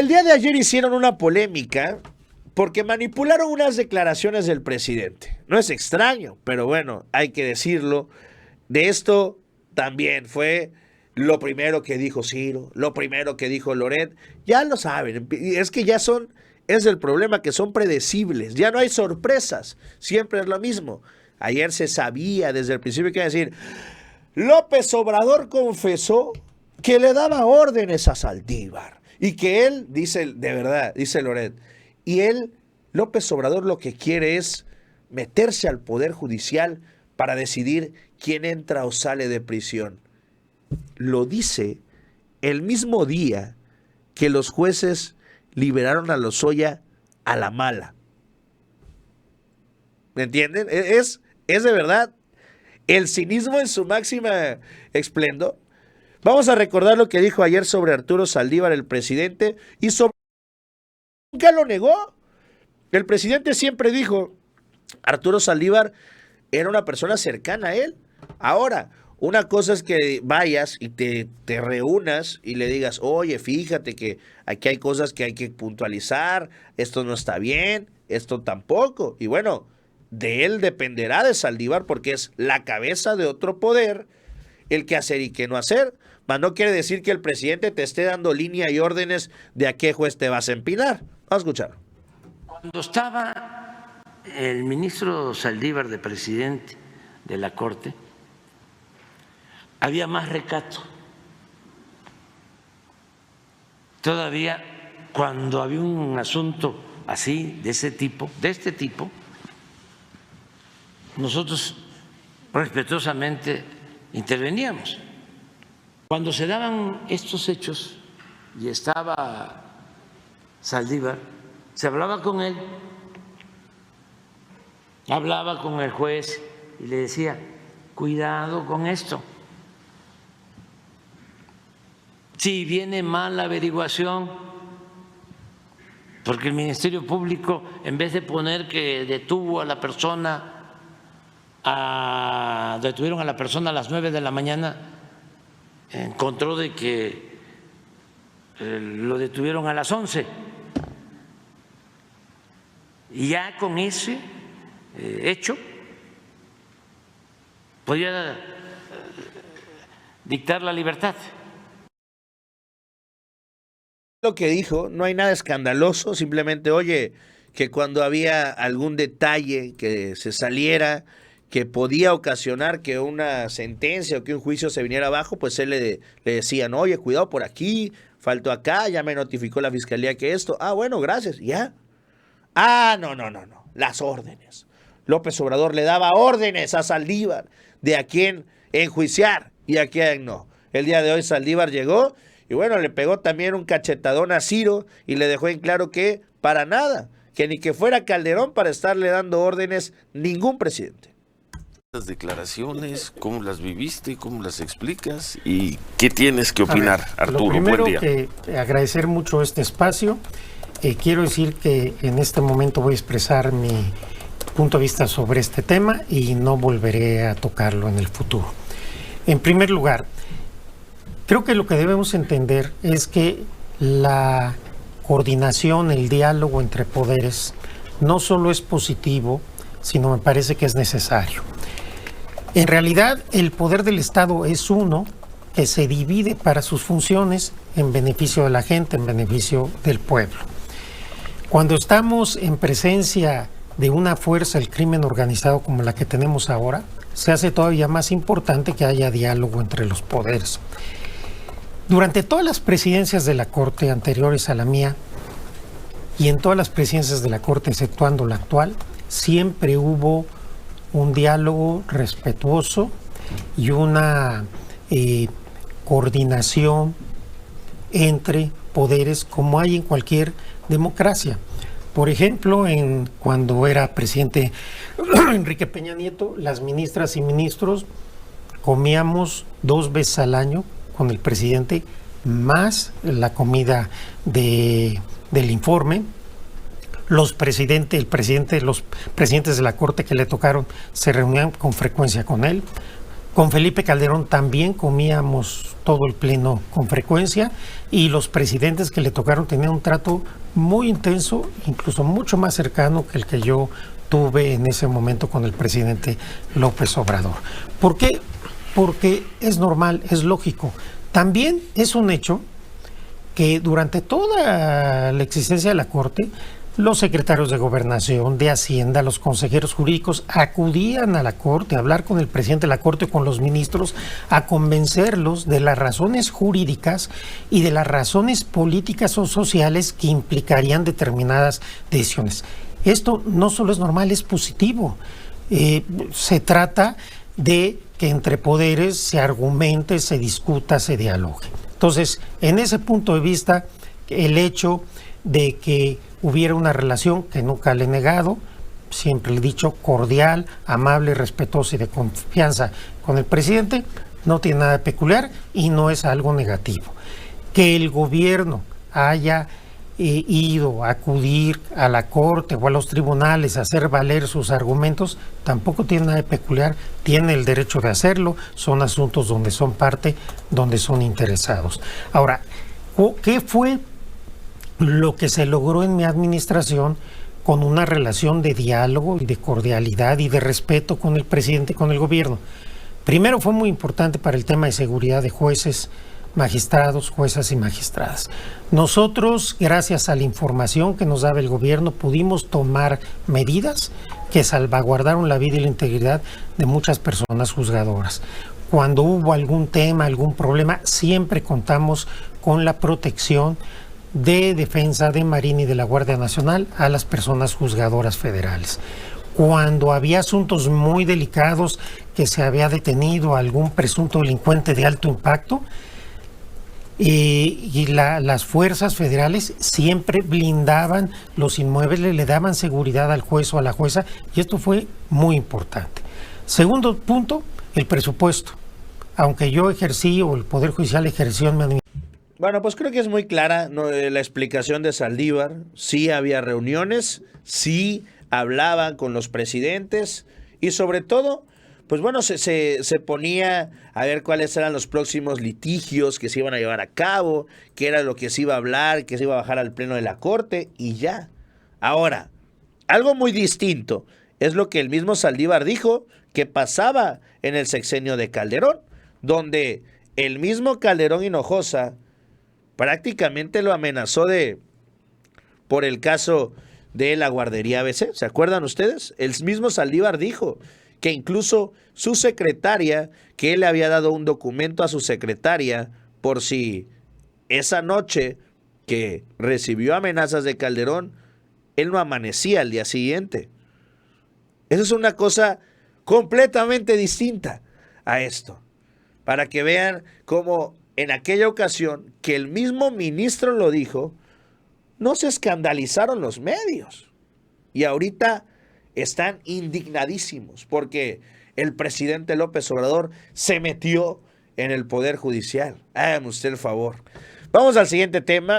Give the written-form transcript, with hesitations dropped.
El día de ayer hicieron una polémica porque manipularon unas declaraciones del presidente. No es extraño, pero bueno, hay que decirlo. De esto también fue lo primero que dijo Ciro, lo primero que dijo Loret. Ya lo saben, es que ya son, es el problema, que son predecibles. Ya no hay sorpresas, siempre es lo mismo. Ayer se sabía desde el principio que iba a decir, López Obrador confesó que le daba órdenes a Saldívar y que él, dice, de verdad, dice Loret, y él, López Obrador, lo que quiere es meterse al Poder Judicial para decidir quién entra o sale de prisión. Lo dice el mismo día que los jueces liberaron a Lozoya a la mala. ¿Me entienden? Es de verdad el cinismo en su máxima esplendor. Vamos a recordar lo que dijo ayer sobre Arturo Saldívar, el presidente, y sobre... Nunca lo negó. El presidente siempre dijo, Arturo Saldívar era una persona cercana a él. Ahora, una cosa es que vayas y te reúnas y le digas, oye, fíjate que aquí hay cosas que hay que puntualizar, esto no está bien, esto tampoco. Y bueno, de él dependerá de Saldívar porque es la cabeza de otro poder el que hacer y qué no hacer. Mas no quiere decir que el presidente te esté dando línea y órdenes de a qué juez te vas a empinar. Vamos a escuchar. Cuando estaba el ministro Saldívar de presidente de la Corte, había más recato. Todavía cuando había un asunto así, de este tipo, nosotros respetuosamente interveníamos. Cuando se daban estos hechos y estaba Saldívar, se hablaba con él, hablaba con el juez y le decía, cuidado con esto. Si viene mal la averiguación, porque el Ministerio Público, en vez de poner que detuvo a la persona, detuvieron a la persona a las 9 de la mañana, encontró de que lo detuvieron a las 11. Y ya con ese hecho podía dictar la libertad. Lo que dijo, no hay nada escandaloso, simplemente, oye, que cuando había algún detalle que se saliera, que podía ocasionar que una sentencia o que un juicio se viniera abajo, pues él le decía, no, oye, cuidado por aquí, faltó acá, ya me notificó la fiscalía que esto, bueno, gracias, ya. No, las órdenes. López Obrador le daba órdenes a Saldívar de a quién enjuiciar y a quién no. El día de hoy Saldívar llegó y bueno, le pegó también un cachetadón a Ciro y le dejó en claro que para nada, que ni que fuera Calderón para estarle dando órdenes ningún presidente. Las declaraciones, ¿cómo las viviste? ¿Cómo las explicas? ¿Y qué tienes que opinar, Arturo? Lo primero, buen día. Que agradecer mucho este espacio. Quiero decir que en este momento voy a expresar mi punto de vista sobre este tema y no volveré a tocarlo en el futuro. En primer lugar, creo que lo que debemos entender es que la coordinación, el diálogo entre poderes no solo es positivo, sino me parece que es necesario. En realidad, el poder del Estado es uno que se divide para sus funciones en beneficio de la gente, en beneficio del pueblo. Cuando estamos en presencia de una fuerza del crimen organizado como la que tenemos ahora, se hace todavía más importante que haya diálogo entre los poderes. Durante todas las presidencias de la Corte anteriores a la mía y en todas las presidencias de la Corte, exceptuando la actual, siempre hubo un diálogo respetuoso y una coordinación entre poderes como hay en cualquier democracia. Por ejemplo, cuando era presidente Enrique Peña Nieto, las ministras y ministros comíamos 2 veces al año con el presidente, más la comida del informe. Los presidentes de la Corte que le tocaron se reunían con frecuencia con él. Con Felipe Calderón también comíamos todo el pleno con frecuencia, y los presidentes que le tocaron tenían un trato muy intenso, incluso mucho más cercano que el que yo tuve en ese momento con el presidente López Obrador. ¿Por qué? Porque es normal, es lógico. También es un hecho que durante toda la existencia de la Corte, los secretarios de Gobernación, de Hacienda, los consejeros jurídicos acudían a la Corte a hablar con el presidente de la Corte, con los ministros, a convencerlos de las razones jurídicas y de las razones políticas o sociales que implicarían determinadas decisiones. Esto no solo es normal, es positivo. Se trata de que entre poderes se argumente, se discuta, se dialogue. Entonces, en ese punto de vista, el hecho de que hubiera una relación que nunca le he negado, siempre le he dicho, cordial, amable, respetuosa y de confianza con el presidente, no tiene nada de peculiar y no es algo negativo. Que el gobierno haya ido a acudir a la Corte o a los tribunales a hacer valer sus argumentos, tampoco tiene nada de peculiar, tiene el derecho de hacerlo, son asuntos donde son parte, donde son interesados. Ahora, ¿qué fue lo que se logró en mi administración con una relación de diálogo y de cordialidad y de respeto con el presidente y con el gobierno? Primero, fue muy importante para el tema de seguridad de jueces, magistrados, juezas y magistradas. Nosotros, gracias a la información que nos daba el gobierno, pudimos tomar medidas que salvaguardaron la vida y la integridad de muchas personas juzgadoras. Cuando hubo algún tema, algún problema, siempre contamos con la protección de Defensa, de Marina y de la Guardia Nacional a las personas juzgadoras federales. Cuando había asuntos muy delicados, que se había detenido a algún presunto delincuente de alto impacto, las fuerzas federales siempre blindaban los inmuebles, le daban seguridad al juez o a la jueza, y esto fue muy importante. Segundo punto, el presupuesto. Aunque yo ejercí, o el Poder Judicial ejerció en mi administración. Bueno, pues creo que es muy clara, ¿no?, la explicación de Saldívar. Sí había reuniones, sí hablaban con los presidentes y sobre todo, pues bueno, se ponía a ver cuáles eran los próximos litigios que se iban a llevar a cabo, qué era lo que se iba a hablar, que se iba a bajar al pleno de la Corte y ya. Ahora, algo muy distinto es lo que el mismo Saldívar dijo que pasaba en el sexenio de Calderón, donde el mismo Calderón Hinojosa prácticamente lo amenazó por el caso de la guardería ABC. ¿Se acuerdan ustedes? El mismo Saldívar dijo que incluso su secretaria, que él le había dado un documento a su secretaria por si esa noche que recibió amenazas de Calderón, él no amanecía al día siguiente. Eso es una cosa completamente distinta a esto. Para que vean cómo en aquella ocasión que el mismo ministro lo dijo, no se escandalizaron los medios. Y ahorita están indignadísimos porque el presidente López Obrador se metió en el Poder Judicial. Hágame usted el favor. Vamos al siguiente tema.